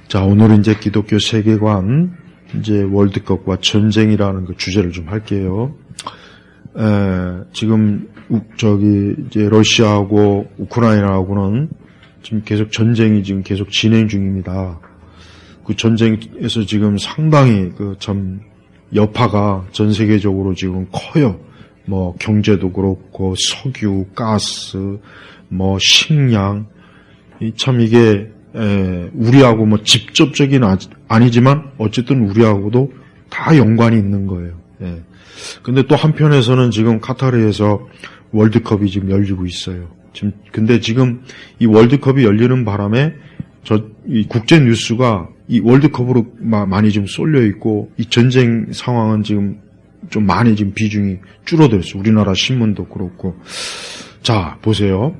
자, 오늘은 이제 기독교 세계관, 이제 월드컵과 전쟁이라는 그 주제를 좀 할게요. 지금, 이제 러시아하고 우크라이나하고는 지금 계속 전쟁이 지금 계속 진행 중입니다. 그 전쟁에서 지금 상당히 여파가 전 세계적으로 지금 커요. 뭐, 경제도 그렇고, 석유, 가스, 뭐, 식량, 참 이게, 우리하고 뭐 직접적인 아니지만 어쨌든 우리하고도 다 연관이 있는 거예요. 근데 또 한편에서는 지금 카타르에서 월드컵이 지금 열리고 있어요. 근데 지금 이 월드컵이 열리는 바람에 이 국제 뉴스가 이 월드컵으로 많이 좀 쏠려 있고 이 전쟁 상황은 지금 좀 많이 지금 비중이 줄어들었어요. 우리나라 신문도 그렇고. 자, 보세요.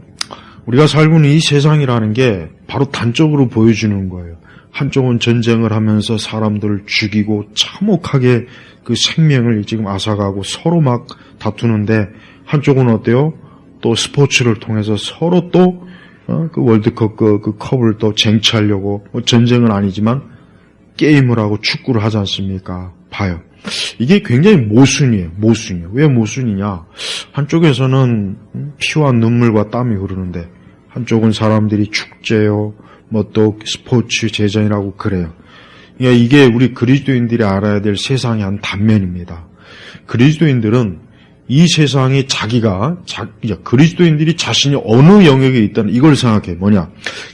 우리가 살고 있는 이 세상이라는 게 바로 단적으로 보여주는 거예요. 한쪽은 전쟁을 하면서 사람들을 죽이고 참혹하게 그 생명을 지금 앗아가고 서로 막 다투는데 한쪽은 어때요? 또 스포츠를 통해서 서로 또 그 월드컵 그 컵을 또 쟁취하려고 전쟁은 아니지만 게임을 하고 축구를 하지 않습니까? 봐요. 이게 굉장히 모순이에요. 왜 모순이냐? 한쪽에서는 피와 눈물과 땀이 흐르는데 한쪽은 사람들이 축제요, 뭐 또 스포츠 제전이라고 그래요. 그러니까 이게 우리 그리스도인들이 알아야 될 세상의 한 단면입니다. 그리스도인들은 이 세상이 그리스도인들이 자신이 어느 영역에 있다는 이걸 생각해. 뭐냐?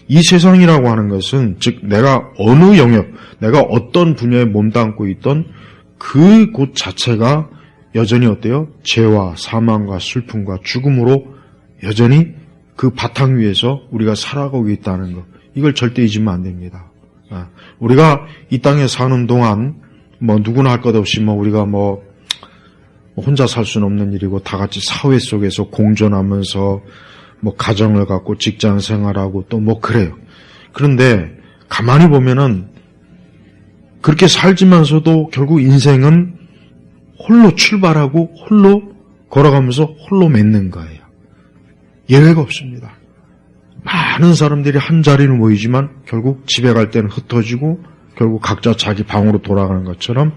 이 세상이라고 하는 것은 즉 내가 어느 영역, 내가 어떤 분야에 몸담고 있던 그 곳 자체가 여전히 어때요? 죄와 사망과 슬픔과 죽음으로 여전히 그 바탕 위에서 우리가 살아가고 있다는 것. 이걸 절대 잊으면 안 됩니다. 우리가 이 땅에 사는 동안 뭐 누구나 할 것 없이 우리가 혼자 살 수는 없는 일이고 다 같이 사회 속에서 공존하면서 가정을 갖고 직장 생활하고 또 그래요. 그런데 가만히 보면은 그렇게 살지만서도 결국 인생은 홀로 출발하고 홀로 걸어가면서 홀로 맺는 거예요. 예외가 없습니다. 많은 사람들이 한 자리는 모이지만 결국 집에 갈 때는 흩어지고 결국 각자 자기 방으로 돌아가는 것처럼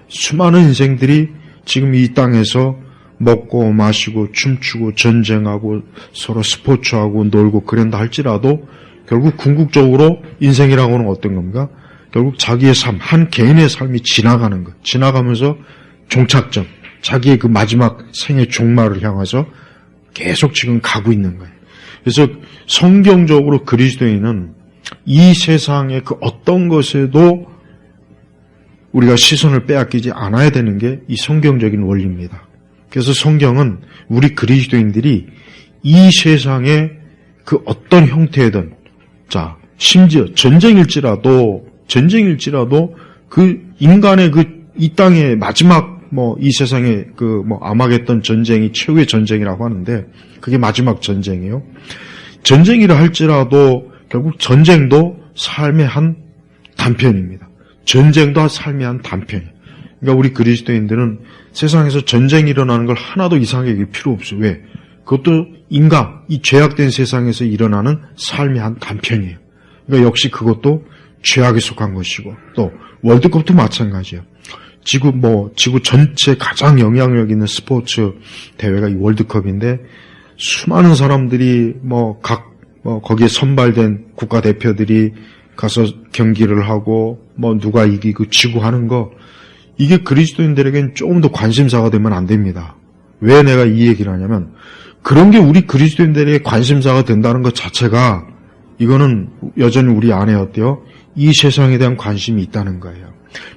수많은 인생들이 지금 이 땅에서 먹고 마시고 춤추고 전쟁하고 서로 스포츠하고 놀고 그런다 할지라도 결국 궁극적으로 인생이라고는 어떤 겁니까? 결국 자기의 삶, 한 개인의 삶이 지나가는 것. 지나가면서 종착점, 자기의 그 마지막 생의 종말을 향해서 계속 지금 가고 있는 거예요. 그래서 성경적으로 그리스도인은 이 세상의 그 어떤 것에도 우리가 시선을 빼앗기지 않아야 되는 게 이 성경적인 원리입니다. 그래서 성경은 우리 그리스도인들이 이 세상의 그 어떤 형태든, 자, 심지어 전쟁일지라도 그 인간의 이 땅의 마지막 이 세상에 아마겟돈 전쟁이 최후의 전쟁이라고 하는데 그게 마지막 전쟁이에요. 전쟁이라 할지라도 결국 전쟁도 삶의 한 단편입니다. 전쟁도 삶의 한 단편이에요. 그러니까 우리 그리스도인들은 세상에서 전쟁이 일어나는 걸 하나도 이상하게 여길 필요 없어요. 왜? 그것도 이 죄악된 세상에서 일어나는 삶의 한 단편이에요. 그러니까 역시 그것도 죄악에 속한 것이고 또 월드컵도 마찬가지예요. 지구 전체 가장 영향력 있는 스포츠 대회가 이 월드컵인데 수많은 사람들이 거기에 선발된 국가대표들이 가서 경기를 하고 누가 이기고 지고 하는 거 이게 그리스도인들에겐 조금 더 관심사가 되면 안 됩니다. 왜 내가 이 얘기를 하냐면 그런 게 우리 그리스도인들에게 관심사가 된다는 것 자체가 이거는 여전히 우리 안에 어때요? 이 세상에 대한 관심이 있다는 거예요.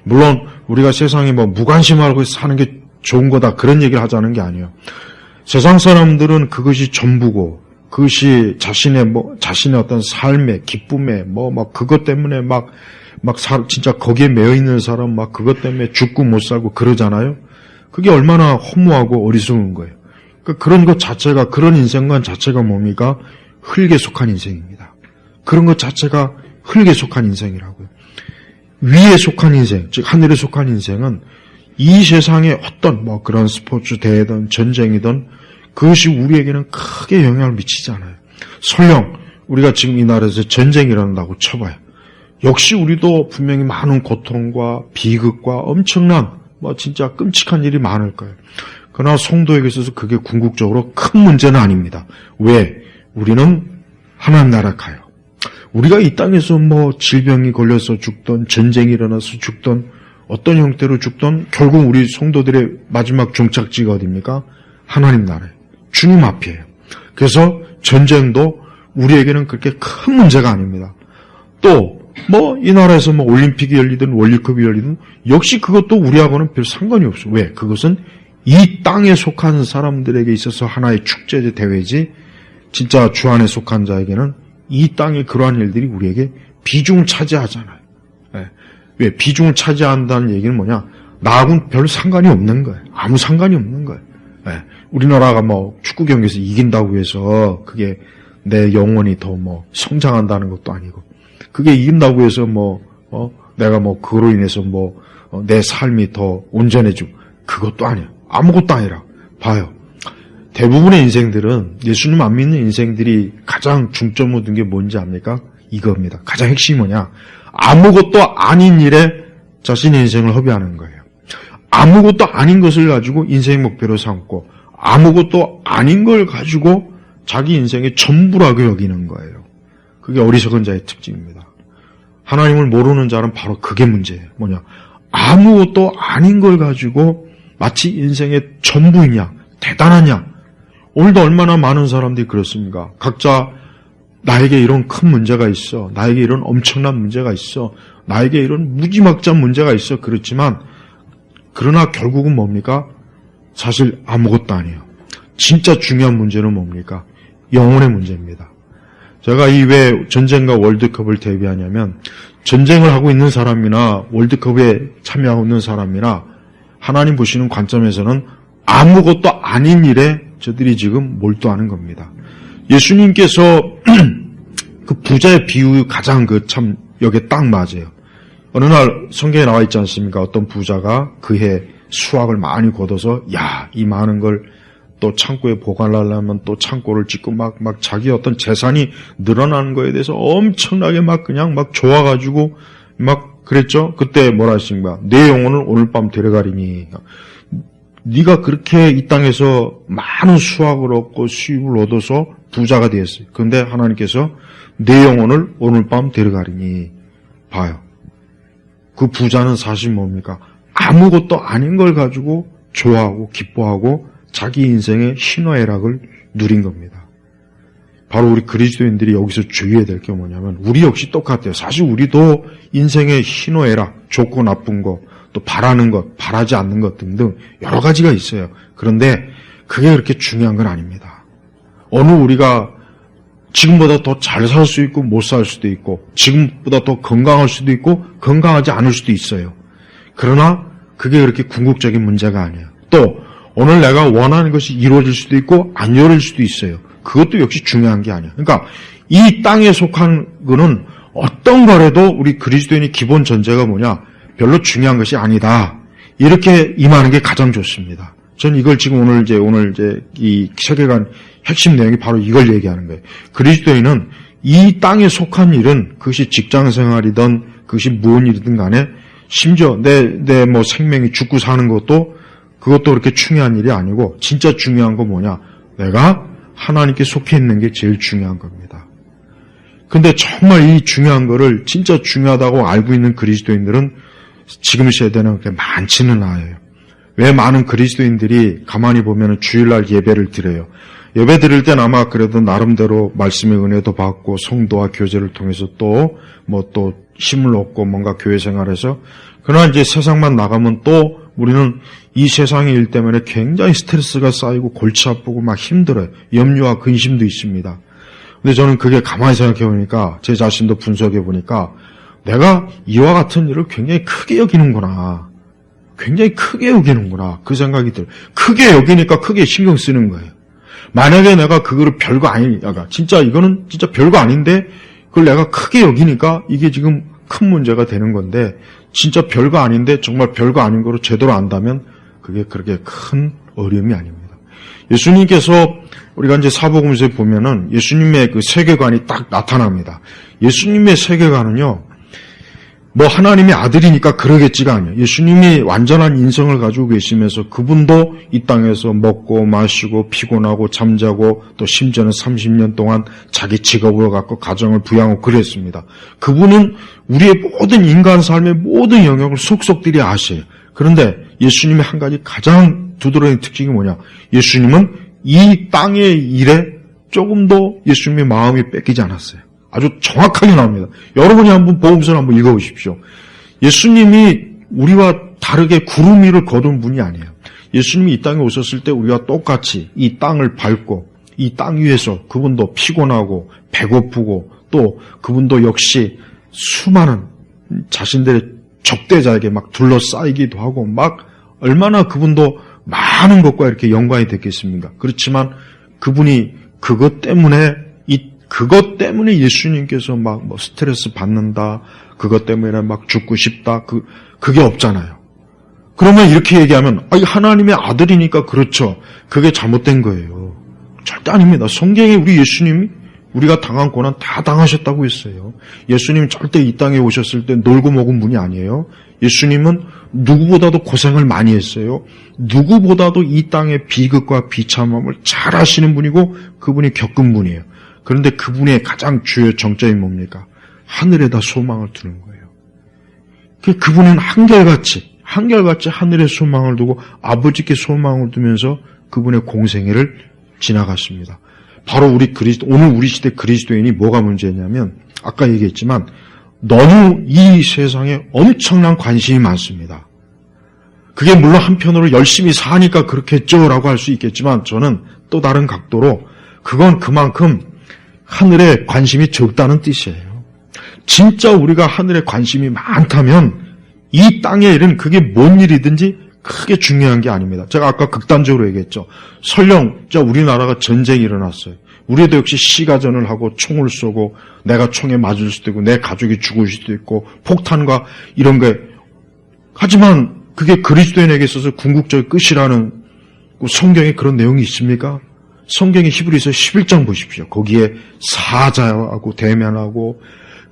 물론 우리가 세상에 무관심하고 사는 게 좋은 거다 그런 얘기를 하자는 게 아니에요. 세상 사람들은 그것이 전부고 그것이 자신의 어떤 삶의 기쁨에 그것 때문에 진짜 거기에 매여 있는 사람 그것 때문에 죽고 못 살고 그러잖아요. 그게 얼마나 허무하고 어리석은 거예요. 그러니까 그런 것 자체가 그런 인생관 자체가 뭡니까? 흙에 속한 인생입니다. 그런 것 자체가 흙에 속한 인생이라고요. 위에 속한 인생, 즉 하늘에 속한 인생은 이 세상의 어떤 그런 스포츠 대회든 전쟁이든 그것이 우리에게는 크게 영향을 미치지 않아요. 설령 우리가 지금 이 나라에서 전쟁이 일어난다고 쳐봐요. 역시 우리도 분명히 많은 고통과 비극과 엄청난 진짜 끔찍한 일이 많을 거예요. 그러나 성도에게 있어서 그게 궁극적으로 큰 문제는 아닙니다. 왜? 우리는 하나님 나라 가요. 우리가 이 땅에서 질병이 걸려서 죽던, 전쟁이 일어나서 죽던, 어떤 형태로 죽던, 결국 우리 성도들의 마지막 종착지가 어디입니까? 하나님 나라예요. 주님 앞이에요. 그래서 전쟁도 우리에게는 그렇게 큰 문제가 아닙니다. 또 이 나라에서 올림픽이 열리든 월드컵이 열리든 역시 그것도 우리하고는 별 상관이 없어. 왜? 그것은 이 땅에 속한 사람들에게 있어서 하나의 축제지 대회지, 진짜 주 안에 속한 자에게는 이 땅의 그러한 일들이 우리에게 비중을 차지하잖아요. 왜? 비중을 차지한다는 얘기는 뭐냐? 나하고는 별 상관이 없는 거예요. 아무 상관이 없는 거예요. 우리나라가 축구 경기에서 이긴다고 해서 그게 내 영혼이 더 성장한다는 것도 아니고, 그게 이긴다고 해서 내가 그거로 인해서 내 삶이 더 온전해지고, 그것도 아니야. 아무것도 아니라. 봐요. 대부분의 인생들은, 예수님 안 믿는 인생들이 가장 중점을 둔 게 뭔지 압니까? 이겁니다. 가장 핵심이 뭐냐? 아무것도 아닌 일에 자신의 인생을 허비하는 거예요. 아무것도 아닌 것을 가지고 인생의 목표로 삼고, 아무것도 아닌 걸 가지고 자기 인생의 전부라고 여기는 거예요. 그게 어리석은 자의 특징입니다. 하나님을 모르는 자는 바로 그게 문제예요. 뭐냐? 아무것도 아닌 걸 가지고 마치 인생의 전부이냐, 대단하냐. 오늘도 얼마나 많은 사람들이 그렇습니까? 각자 나에게 이런 큰 문제가 있어, 나에게 이런 엄청난 문제가 있어, 나에게 이런 무지막지한 문제가 있어. 그렇지만 그러나 결국은 뭡니까? 사실 아무것도 아니에요. 진짜 중요한 문제는 뭡니까? 영혼의 문제입니다. 제가 이 왜 전쟁과 월드컵을 대비하냐면, 전쟁을 하고 있는 사람이나 월드컵에 참여하고 있는 사람이나 하나님 보시는 관점에서는 아무것도 아닌 일에 저들이 지금 몰두하는 겁니다. 예수님께서 그 부자의 비유 가장 참 여기에 딱 맞아요. 어느 날 성경에 나와 있지 않습니까? 어떤 부자가 그해 수확을 많이 거둬서 이 많은 걸 또 창고에 보관하려면 또 창고를 짓고 막 자기 어떤 재산이 늘어나는 거에 대해서 엄청나게 그냥 좋아가지고 그랬죠. 그때 뭐라 했습니까? 내 영혼을 오늘 밤 데려가리니. 네가 그렇게 이 땅에서 많은 수확을 얻고 수입을 얻어서 부자가 되었어요. 그런데 하나님께서 내 영혼을 오늘 밤 데려가리니. 봐요. 그 부자는 사실 뭡니까? 아무것도 아닌 걸 가지고 좋아하고 기뻐하고 자기 인생의 희노애락을 누린 겁니다. 바로 우리 그리스도인들이 여기서 주의해야 될 게 뭐냐면, 우리 역시 똑같아요. 사실 우리도 인생의 희노애락, 좋고 나쁜 것, 또 바라는 것, 바라지 않는 것 등등 여러 가지가 있어요. 그런데 그게 그렇게 중요한 건 아닙니다. 어느 우리가 지금보다 더 잘 살 수 있고 못 살 수도 있고, 지금보다 더 건강할 수도 있고 건강하지 않을 수도 있어요. 그러나 그게 그렇게 궁극적인 문제가 아니에요. 또 오늘 내가 원하는 것이 이루어질 수도 있고 안 이루어질 수도 있어요. 그것도 역시 중요한 게 아니에요. 그러니까 이 땅에 속한 거는 어떤 거라도 우리 그리스도인의 기본 전제가 뭐냐? 별로 중요한 것이 아니다. 이렇게 임하는 게 가장 좋습니다. 전 이걸 지금 오늘 이제 이 세계관 핵심 내용이 바로 이걸 얘기하는 거예요. 그리스도인은 이 땅에 속한 일은, 그것이 직장 생활이든 그것이 무슨 일이든 간에, 심지어 내 생명이 죽고 사는 것도 그것도 그렇게 중요한 일이 아니고, 진짜 중요한 건 뭐냐? 내가 하나님께 속해 있는 게 제일 중요한 겁니다. 근데 정말 이 중요한 거를 진짜 중요하다고 알고 있는 그리스도인들은 지금 세대는 그렇게 많지는 않아요. 왜 많은 그리스도인들이 가만히 보면 주일날 예배를 드려요. 예배 드릴 땐 아마 그래도 나름대로 말씀의 은혜도 받고 성도와 교제를 통해서 또 힘을 얻고 뭔가 교회 생활에서, 그러나 이제 세상만 나가면 또 우리는 이 세상의 일 때문에 굉장히 스트레스가 쌓이고 골치 아프고 힘들어요. 염려와 근심도 있습니다. 근데 저는 그게 가만히 생각해 보니까, 제 자신도 분석해 보니까, 내가 이와 같은 일을 굉장히 크게 여기는구나. 굉장히 크게 여기는구나. 그 생각이 들어요. 크게 여기니까 크게 신경 쓰는 거예요. 만약에 내가 그거를 별거 아니니까, 진짜 이거는 진짜 별거 아닌데 그걸 내가 크게 여기니까 이게 지금 큰 문제가 되는 건데, 진짜 별거 아닌데 정말 별거 아닌 거로 제대로 안다면 그게 그렇게 큰 어려움이 아닙니다. 예수님께서, 우리가 이제 사복음서에 보면은 예수님의 그 세계관이 딱 나타납니다. 예수님의 세계관은요, 뭐 하나님의 아들이니까 그러겠지가 아니에요. 예수님이 완전한 인성을 가지고 계시면서 그분도 이 땅에서 먹고 마시고 피곤하고 잠자고 또 심지어는 30년 동안 자기 직업을 갖고 가정을 부양하고 그랬습니다. 그분은 우리의 모든 인간 삶의 모든 영역을 속속들이 아셔요. 그런데 예수님의 한 가지 가장 두드러진 특징이 뭐냐? 예수님은 이 땅의 일에 조금도 예수님의 마음이 뺏기지 않았어요. 아주 정확하게 나옵니다. 여러분이 한번 복음서를 한번 읽어보십시오. 예수님이 우리와 다르게 구름 위를 거둔 분이 아니에요. 예수님이 이 땅에 오셨을 때 우리와 똑같이 이 땅을 밟고 이 땅 위에서 그분도 피곤하고 배고프고 또 그분도 역시 수많은 자신들의 적대자에게 막 둘러싸이기도 하고 막 얼마나 그분도 많은 것과 이렇게 연관이 됐겠습니까? 그렇지만 그분이 그것 때문에 예수님께서 막 뭐 스트레스 받는다, 그것 때문에 막 죽고 싶다, 그게 없잖아요. 그러면 이렇게 얘기하면, 하나님의 아들이니까 그렇죠. 그게 잘못된 거예요. 절대 아닙니다. 성경에 우리 예수님이 우리가 당한 고난 다 당하셨다고 했어요. 예수님 절대 이 땅에 오셨을 때 놀고 먹은 분이 아니에요. 예수님은 누구보다도 고생을 많이 했어요. 누구보다도 이 땅의 비극과 비참함을 잘 아시는 분이고 그분이 겪은 분이에요. 그런데 그분의 가장 주요 정점이 뭡니까? 하늘에다 소망을 두는 거예요. 그분은 한결같이 하늘에 소망을 두고 아버지께 소망을 두면서 그분의 공생애를 지나갔습니다. 바로 오늘 우리 시대 그리스도인이 뭐가 문제냐면 아까 얘기했지만 너무 이 세상에 엄청난 관심이 많습니다. 그게 물론 한편으로 열심히 사니까 그렇겠죠라고 할 수 있겠지만 저는 또 다른 각도로 그건 그만큼 하늘에 관심이 적다는 뜻이에요. 진짜 우리가 하늘에 관심이 많다면 이 땅의 일은 그게 뭔 일이든지 크게 중요한 게 아닙니다. 제가 아까 극단적으로 얘기했죠. 설령 우리나라가 전쟁이 일어났어요. 우리도 역시 시가전을 하고 총을 쏘고 내가 총에 맞을 수도 있고 내 가족이 죽을 수도 있고 폭탄과 이런 게 하지만 그게 그리스도인에게 있어서 궁극적인 끝이라는 성경에 그런 내용이 있습니까? 성경의 히브리서 11장 보십시오. 거기에 사자하고 대면하고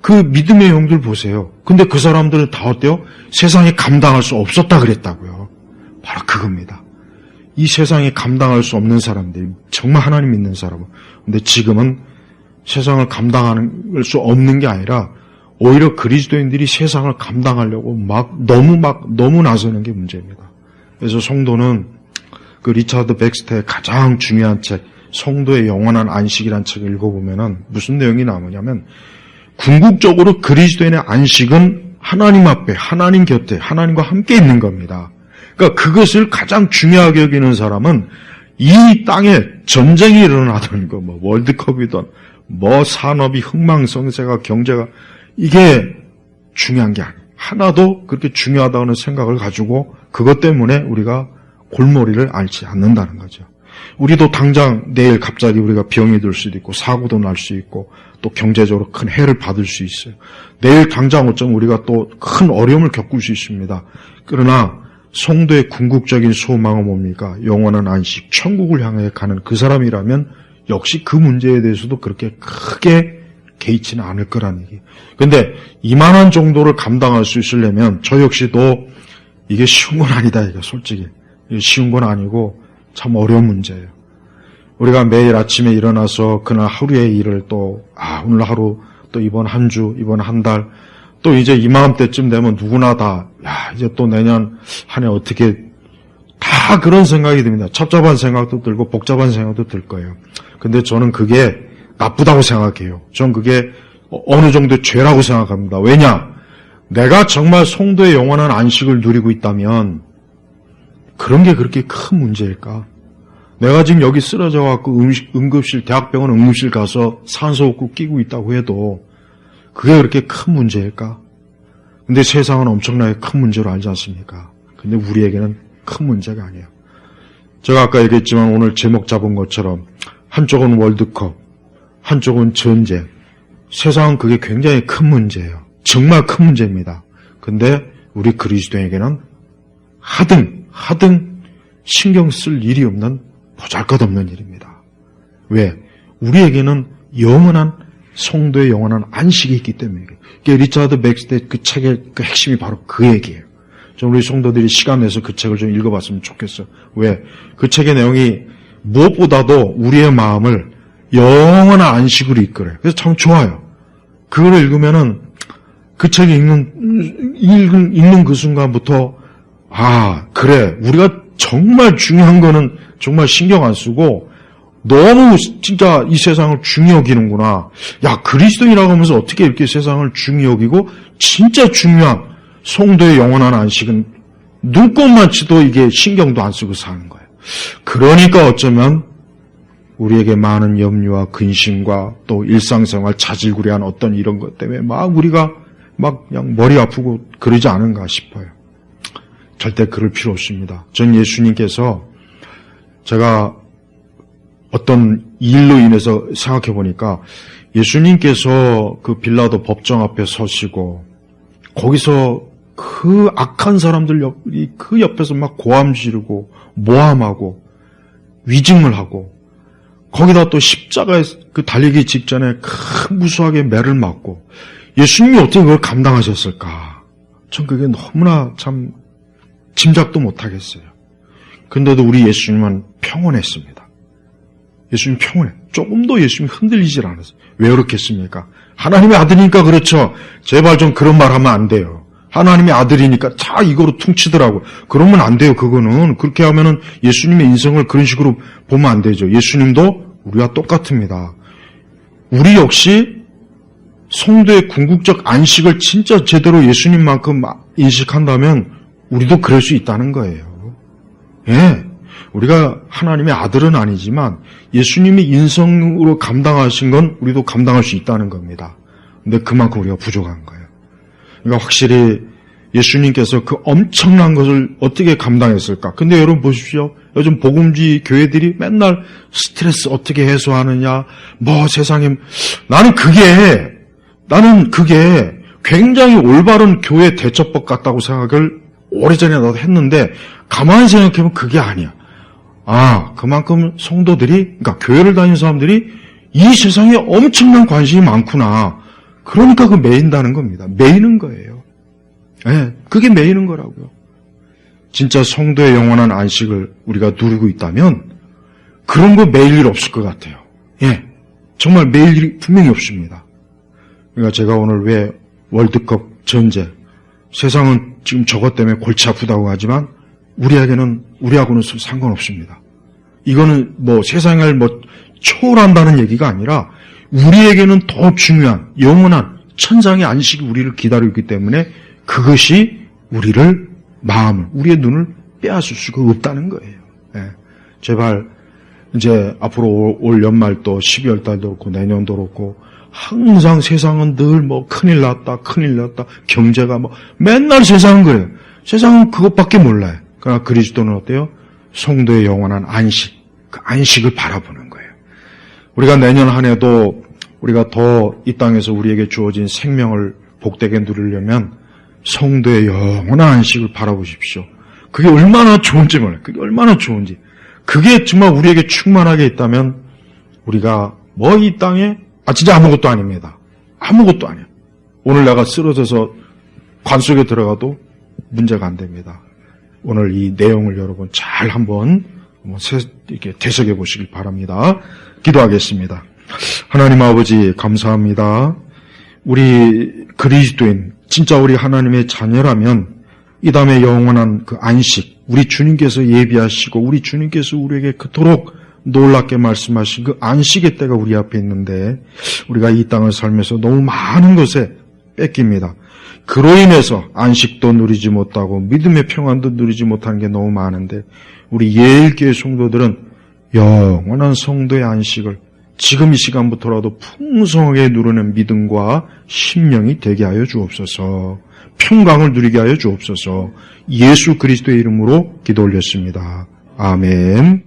그 믿음의 영들 보세요. 근데 그 사람들은 다 어때요? 세상에 감당할 수 없었다 그랬다고요. 바로 그겁니다. 이 세상에 감당할 수 없는 사람들이 정말 하나님 믿는 사람은 근데 지금은 세상을 감당할 수 없는 게 아니라 오히려 그리스도인들이 세상을 감당하려고 너무 나서는 게 문제입니다. 그래서 성도는 그 리차드 백스터의 가장 중요한 책, 성도의 영원한 안식이라는 책을 읽어보면은 무슨 내용이 나오냐면 궁극적으로 그리스도인의 안식은 하나님 앞에, 하나님 곁에, 하나님과 함께 있는 겁니다. 그러니까 그것을 가장 중요하게 여기는 사람은 이 땅에 전쟁이 일어나던 거, 월드컵이든 산업이 흥망성쇠가 경제가 이게 중요한 게 아니에요. 하나도 그렇게 중요하다는 생각을 가지고 그것 때문에 우리가 골머리를 앓지 않는다는 거죠. 우리도 당장 내일 갑자기 우리가 병이 들 수도 있고 사고도 날 수 있고 또 경제적으로 큰 해를 받을 수 있어요. 내일 당장 어쩌면 우리가 또 큰 어려움을 겪을 수 있습니다. 그러나 성도의 궁극적인 소망은 뭡니까? 영원한 안식, 천국을 향해 가는 그 사람이라면 역시 그 문제에 대해서도 그렇게 크게 개의치는 않을 거라는 얘기예요. 그런데 이만한 정도를 감당할 수 있으려면 저 역시도 이게 쉬운 건 아니다, 이거 솔직히. 쉬운 건 아니고 참 어려운 문제예요. 우리가 매일 아침에 일어나서 그날 하루의 일을 오늘 하루 또 이번 한 주, 이번 한 달, 또 이제 이맘때쯤 되면 누구나 이제 또 내년 한 해 어떻게 다 그런 생각이 듭니다. 첩첩한 생각도 들고 복잡한 생각도 들 거예요. 근데 저는 그게 나쁘다고 생각해요. 전 그게 어느 정도 죄라고 생각합니다. 왜냐? 내가 정말 성도의 영원한 안식을 누리고 있다면 그런 게 그렇게 큰 문제일까? 내가 지금 여기 쓰러져 갖고 응급실, 대학병원 응급실 가서 산소호흡기 끼고 있다고 해도 그게 그렇게 큰 문제일까? 근데 세상은 엄청나게 큰 문제로 알지 않습니까? 근데 우리에게는 큰 문제가 아니에요. 제가 아까 얘기했지만 오늘 제목 잡은 것처럼 한쪽은 월드컵, 한쪽은 전쟁. 세상은 그게 굉장히 큰 문제예요. 정말 큰 문제입니다. 근데 우리 그리스도에게는 하등 신경 쓸 일이 없는 보잘것없는 일입니다. 왜? 우리에게는 영원한 성도의 영원한 안식이 있기 때문에. 그러니까 리차드 백스의 그 책의 그 핵심이 바로 그 얘기예요. 좀 우리 성도들이 시간 내서 그 책을 좀 읽어봤으면 좋겠어요. 왜? 그 책의 내용이 무엇보다도 우리의 마음을 영원한 안식으로 이끌어요. 그래서 참 좋아요. 그거를 읽으면은 그 책을 읽는 그 순간부터 그래, 우리가 정말 중요한 거는 정말 신경 안 쓰고 너무 진짜 이 세상을 중히 여기는구나. 야, 그리스도인이라고 하면서 어떻게 이렇게 세상을 중히 여기고 진짜 중요한 성도의 영원한 안식은 눈꼽만치도 이게 신경도 안 쓰고 사는 거예요. 그러니까 어쩌면 우리에게 많은 염려와 근심과 또 일상생활 자질구레한 어떤 이런 것 때문에 우리가 그냥 머리 아프고 그러지 않은가 싶어요. 절대 그럴 필요 없습니다. 전 예수님께서 제가 어떤 일로 인해서 생각해 보니까 예수님께서 그 빌라도 법정 앞에 서시고 거기서 그 악한 사람들 그 옆에서 막 고함 지르고 모함하고 위증을 하고 거기다 또 십자가에 그 달리기 직전에 큰 무수하게 매를 맞고 예수님이 어떻게 그걸 감당하셨을까? 전 그게 너무나 참 짐작도 못하겠어요. 근데도 우리 예수님은 평온했습니다. 예수님 평온해. 조금도 예수님이 흔들리질 않았어요. 왜 그렇겠습니까? 하나님의 아들이니까 그렇죠. 제발 좀 그런 말 하면 안 돼요. 하나님의 아들이니까 다 이거로 퉁치더라고요. 그러면 안 돼요. 그거는. 그렇게 하면은 예수님의 인성을 그런 식으로 보면 안 되죠. 예수님도 우리와 똑같습니다. 우리 역시 성도의 궁극적 안식을 진짜 제대로 예수님만큼 인식한다면 우리도 그럴 수 있다는 거예요. 예. 우리가 하나님의 아들은 아니지만 예수님이 인성으로 감당하신 건 우리도 감당할 수 있다는 겁니다. 근데 그만큼 우리가 부족한 거예요. 그러니까 확실히 예수님께서 그 엄청난 것을 어떻게 감당했을까? 근데 여러분 보십시오. 요즘 복음주의 교회들이 맨날 스트레스 어떻게 해소하느냐, 세상에, 나는 그게 굉장히 올바른 교회 대처법 같다고 생각을 오래전에 나도 했는데, 가만히 생각해보면 그게 아니야. 그만큼 성도들이, 그러니까 교회를 다니는 사람들이 이 세상에 엄청난 관심이 많구나. 그러니까 그 매인다는 겁니다. 매이는 거예요. 예, 그게 매이는 거라고요. 진짜 성도의 영원한 안식을 우리가 누리고 있다면 그런 거 매일 일 없을 것 같아요. 예, 정말 매일 일이 분명히 없습니다. 그러니까 제가 오늘 왜 월드컵 전제, 세상은 지금 저것 때문에 골치 아프다고 하지만 우리하고는 상관없습니다. 이거는 세상을 초월한다는 얘기가 아니라 우리에게는 더 중요한 영원한 천상의 안식이 우리를 기다리고 있기 때문에 그것이 우리의 눈을 빼앗을 수가 없다는 거예요. 예. 제발 이제 앞으로 올 연말도 12월 달도 그렇고 내년도 그렇고 항상 세상은 늘 큰일 났다 경제가 맨날 세상은 그래요. 세상은 그것밖에 몰라요. 그러나 그리스도는 어때요? 성도의 영원한 안식, 그 안식을 바라보는 거예요. 우리가 내년 한 해도 우리가 더 이 땅에서 우리에게 주어진 생명을 복되게 누리려면 성도의 영원한 안식을 바라보십시오. 그게 얼마나 좋은지 몰라요. 그게 얼마나 좋은지. 그게 정말 우리에게 충만하게 있다면 우리가 이 땅에 진짜 아무것도 아닙니다. 아무것도 아니야. 오늘 내가 쓰러져서 관 속에 들어가도 문제가 안 됩니다. 오늘 이 내용을 여러분 잘 한번 이렇게 되새겨 보시길 바랍니다. 기도하겠습니다. 하나님 아버지 감사합니다. 우리 그리스도인 진짜 우리 하나님의 자녀라면 이 다음에 영원한 그 안식 우리 주님께서 예비하시고 우리 주님께서 우리에게 그토록 놀랍게 말씀하신 그 안식의 때가 우리 앞에 있는데 우리가 이 땅을 살면서 너무 많은 것에 뺏깁니다. 그로 인해서 안식도 누리지 못하고 믿음의 평안도 누리지 못하는 게 너무 많은데 우리 예일교회 성도들은 영원한 성도의 안식을 지금 이 시간부터라도 풍성하게 누리는 믿음과 심령이 되게 하여 주옵소서. 평강을 누리게 하여 주옵소서. 예수 그리스도의 이름으로 기도 올렸습니다. 아멘.